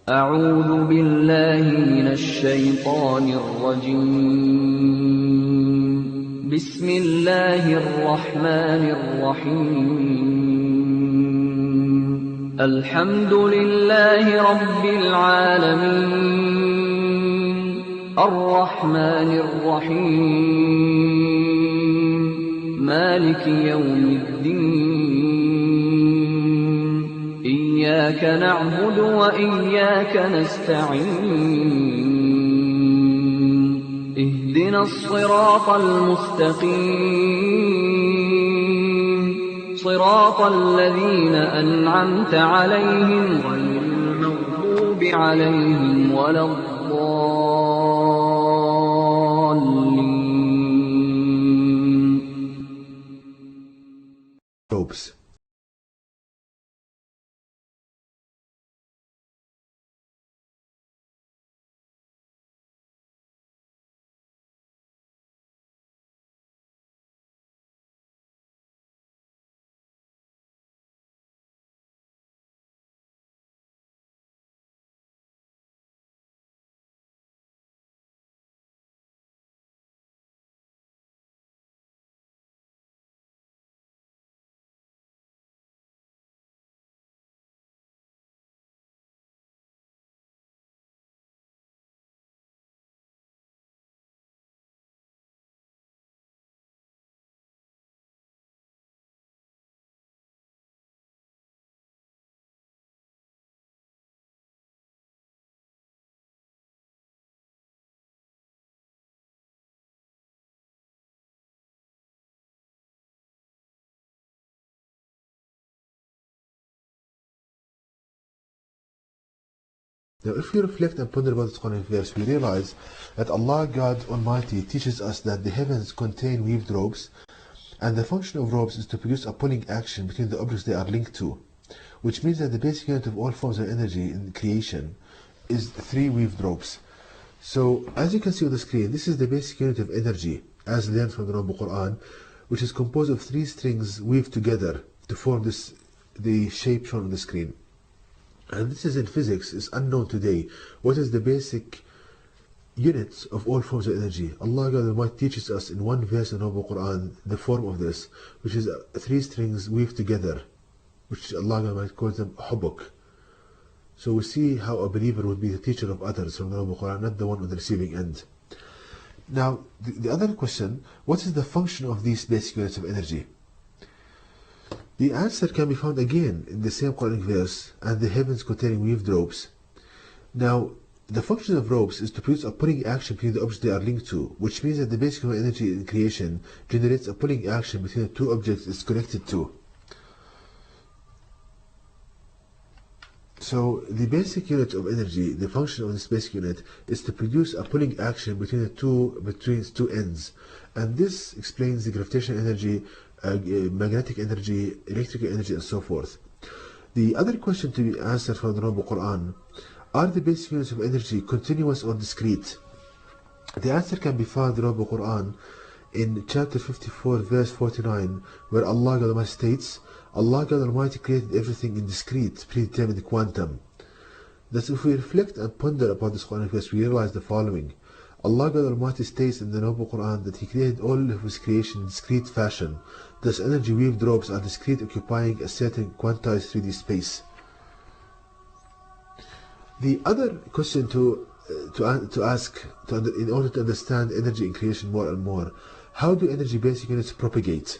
أعوذ بالله من الشيطان الرجيم. بسم الله الرحمن الرحيم. الحمد لله رب العالمين، الرحمن الرحيم، مالك يوم الدين، إياك نعبد وإياك نستعين، اهدنا الصراط المستقيم، صراط الذين أنعمت عليهم غير المغضوب عليهم ولا الضالين. Robes. Now, if we reflect and ponder about this Quranic verse, we realize that Allah God Almighty teaches us that the heavens contain weaved robes, and the function of robes is to produce a pulling action between the objects they are linked to, which means that the basic unit of all forms of energy in creation is 3 weaved robes. So, as you can see on the screen, this is the basic unit of energy, as learned from the Noble Quran, which is composed of 3 strings weaved together to form the shape shown on the screen. And this is in physics, is unknown today. What is the basic unit of all forms of energy? Allah God Almighty teaches us in one verse in the Noble Quran the form of this, which is 3 strings weaved together, which Allah God Almighty calls them hubuk. So we see how a believer would be the teacher of others from the Noble Quran, not the one on the receiving end. Now, the other question, what is the function of these basic units of energy? The answer can be found again in the same Quranic verse, and the heavens containing weaved robes. Now, the function of robes is to produce a pulling action between the objects they are linked to, which means that the basic energy in creation generates a pulling action between the 2 objects it's connected to. So, the basic unit of energy, the function of this basic unit, is to produce a pulling action between its two ends. And this explains the gravitational energy, magnetic energy, electrical energy, and so forth. The other question to be answered from the Noble Quran: are the basic units of energy continuous or discrete? The answer can be found in the Noble Quran in chapter 54, verse 49, where Allah God Almighty states, Allah God Almighty created everything in discrete, predetermined quantum. Thus, if we reflect and ponder upon this Quranic verse, we realize the following. Allah God Almighty states in the Noble Quran that He created all of His creation in discrete fashion. Thus, energy weaved robes are discrete, occupying a certain quantized 3D space. The other question to ask in order to understand energy in creation more and more: how do energy basic units propagate?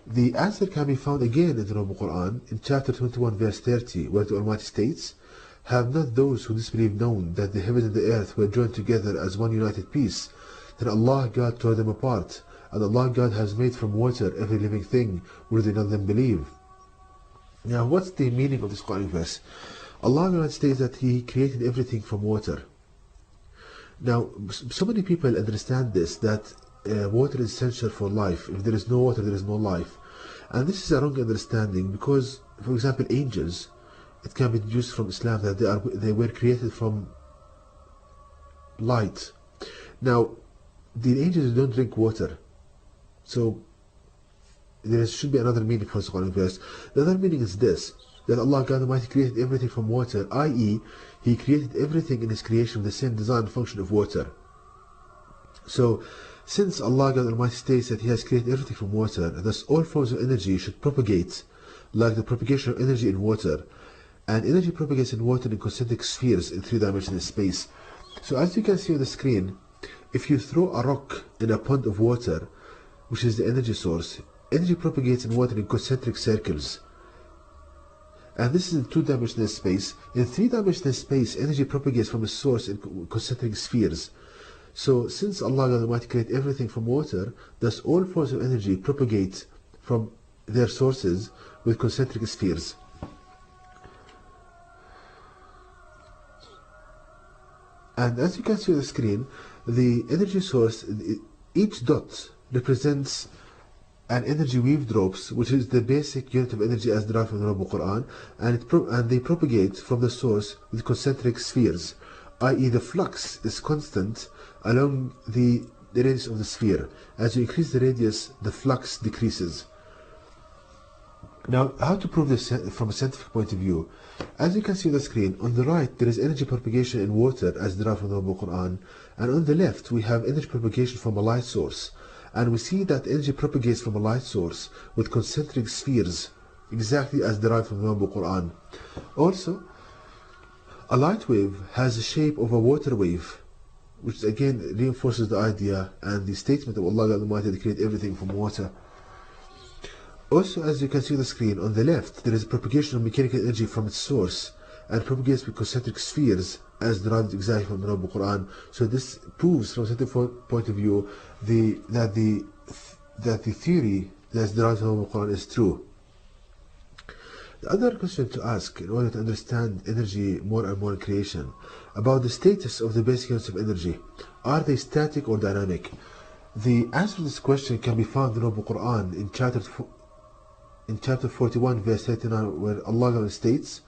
The answer can be found again in the Noble Quran in chapter 21, verse 30, where the Almighty states, have not those who disbelieve known that the heaven and the earth were joined together as one united piece? Then Allah God tore them apart, and Allah God has made from water every living thing. Will they not then believe? Now, what's the meaning of this Quranic verse? Allah God states that He created everything from water. Now, so many people understand this, that water is essential for life. If there is no water, there is no life. And this is a wrong understanding, because, for example, angels, it can be deduced from Islam that they were created from light. Now, the angels don't drink water, so there should be another meaning for this Quranic verse. The other meaning is this: that Allah God Almighty created everything from water, i.e., He created everything in His creation with the same design and function of water. So, since Allah God Almighty states that He has created everything from water, thus all forms of energy should propagate, like the propagation of energy in water. And energy propagates in water in concentric spheres in three-dimensional space. So as you can see on the screen, if you throw a rock in a pond of water, which is the energy source, energy propagates in water in concentric circles. And this is in two-dimensional space. In three-dimensional space, energy propagates from a source in concentric spheres. So since Allah God Almighty created everything from water, thus all forms of energy propagate from their sources with concentric spheres. And as you can see on the screen, the energy source, each dot represents an energy wave drops, which is the basic unit of energy as derived from the Noble Quran, and they propagate from the source with concentric spheres, i.e. the flux is constant along the radius of the sphere. As you increase the radius, the flux decreases. Now, how to prove this from a scientific point of view? As you can see on the screen, on the right there is energy propagation in water as derived from the Noble Quran, and on the left we have energy propagation from a light source. And we see that energy propagates from a light source with concentric spheres, exactly as derived from the Noble Quran. Also, a light wave has the shape of a water wave, which again reinforces the idea and the statement of Allah Almighty to create everything from water. Also, as you can see on the screen, on the left there is a propagation of mechanical energy from its source and propagates with concentric spheres as derived exactly from the Noble Quran. So this proves from a scientific point of view that the theory that's derived from the Noble Quran is true. The other question to ask in order to understand energy more and more in creation, about the status of the basic units of energy. Are they static or dynamic? The answer to this question can be found in the Noble Quran in chapter 41 verse 39, where Allah states,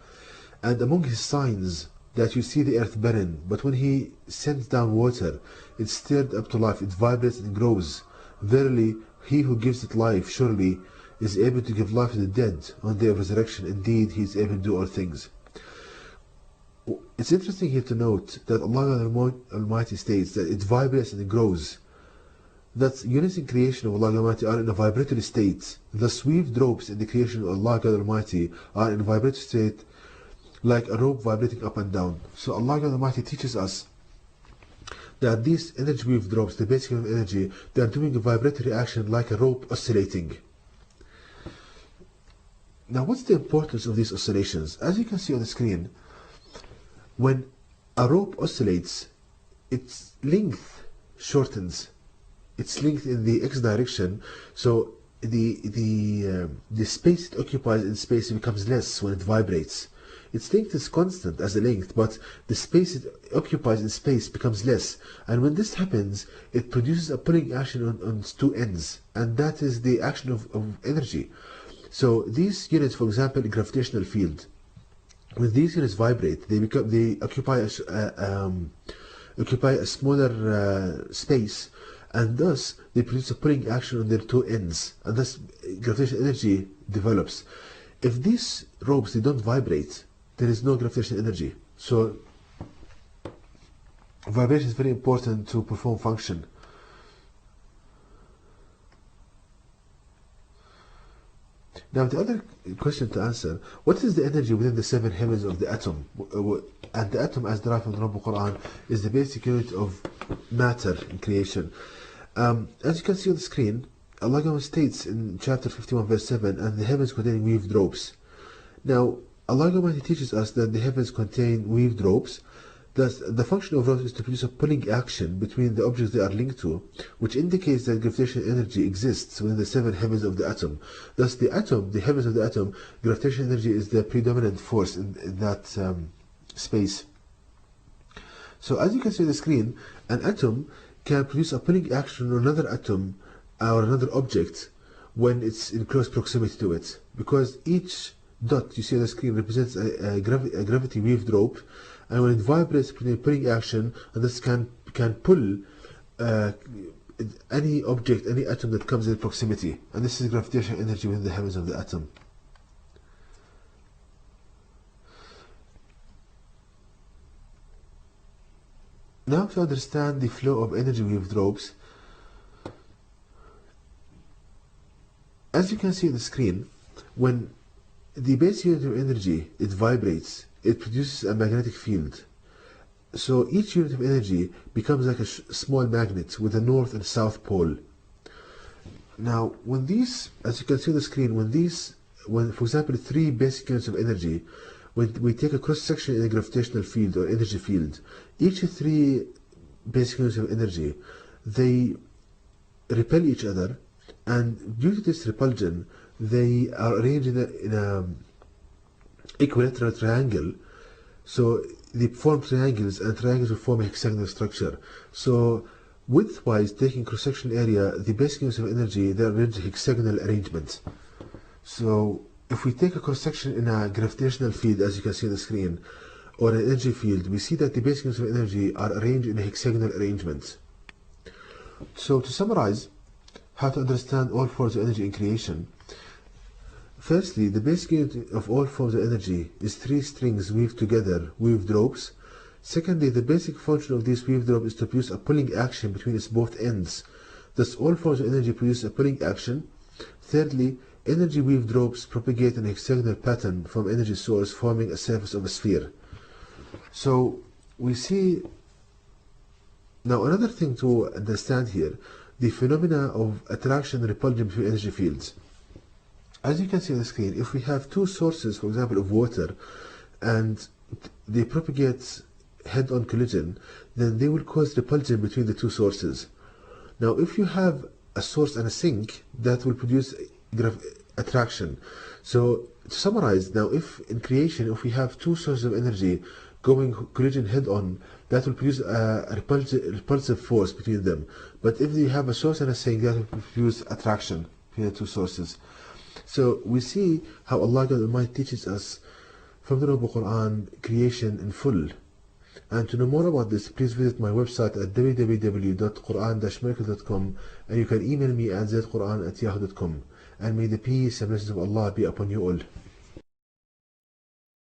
"And among His signs that you see the earth barren, but when He sends down water, it stirred up to life, it vibrates and grows. Verily, He who gives it life surely is able to give life to the dead on the day of resurrection. Indeed, He is able to do all things." It's interesting here to note that Allah Almighty states that it vibrates and it grows. That units in creation of Allah Almighty are in a vibratory state. Thus wave drops in the creation of Allah Almighty are in a vibratory state, like a rope vibrating up and down. So Allah Almighty teaches us that these energy wave drops, the basic unit of energy, they are doing a vibratory action like a rope oscillating. Now, what's the importance of these oscillations? As you can see on the screen, when a rope oscillates, its length shortens. Its length in the x direction, so the space it occupies in space becomes less when it vibrates. Its length is constant as the length, but the space it occupies in space becomes less. And when this happens, it produces a pulling action on its two ends, and that is the action of energy. So these units, for example, a gravitational field, when these units vibrate, they occupy a smaller space, and thus they produce a pulling action on their two ends, and thus gravitational energy develops. If these ropes they don't vibrate, there is no gravitational energy. So vibration is very important to perform function. Now, the other question to answer, what is the energy within the seven heavens of the atom? And the atom, as derived from the Noble Quran, is the basic unit of matter in creation. As you can see on the screen, Allah states in chapter 51 verse 7, "And the heavens containing weave drops." Now, Allah Almighty teaches us that the heavens contain weave drops. Thus, the function of drops is to produce a pulling action between the objects they are linked to, which indicates that gravitational energy exists within the seven heavens of the atom. Thus, the atom, the heavens of the atom, gravitational energy is the predominant force in that space. So, as you can see on the screen, an atom can produce a pulling action on another atom or another object when it's in close proximity to it, because each dot you see on the screen represents a gravity wave drop, and when it vibrates, it's a pulling action, and this can pull any object, any atom that comes in proximity, and this is gravitational energy within the heavens of the atom. Now to understand the flow of energy weaved ropes, as you can see on the screen, when the base unit of energy, it vibrates, it produces a magnetic field. So each unit of energy becomes like a small magnet with a north and south pole. Now, when these, as you can see on the screen, when for example 3 basic units of energy, when we take a cross section in a gravitational field or energy field, each 3 basic units of energy, they repel each other, and due to this repulsion, they are arranged in a equilateral triangle. So they form triangles, and triangles will form a hexagonal structure. So width-wise, taking cross-section area, the basic units of energy, they are arranged in hexagonal arrangement. So if we take a cross-section in a gravitational field, as you can see on the screen, or an energy field, we see that the basic units of energy are arranged in a hexagonal arrangement. So to summarize how to understand all forms of energy in creation, firstly, the basic unit of all forms of energy is 3 strings weaved together, weaved ropes. Secondly, the basic function of these weaved ropes is to produce a pulling action between its both ends. Thus, all forms of energy produce a pulling action. Thirdly, energy weaved ropes propagate in a hexagonal pattern from energy source, forming a surface of a sphere. So we see now another thing to understand here, the phenomena of attraction and repulsion between energy fields. As you can see on the screen, if we have 2 sources, for example, of water, and they propagate head-on collision, then they will cause repulsion between the 2 sources. Now, if you have a source and a sink, that will produce attraction. So to summarize, now if in creation, if we have 2 sources of energy going collision head-on, that will produce a repulsive force between them. But if you have a source and a sink, that will produce attraction between the 2 sources. So we see how Allah God Almighty teaches us from the Noble Quran creation in full. And to know more about this, please visit my website at www.quran-miracle.com, and you can email me at zaidquran@yahoo.com. And may the peace and blessings of Allah be upon you all.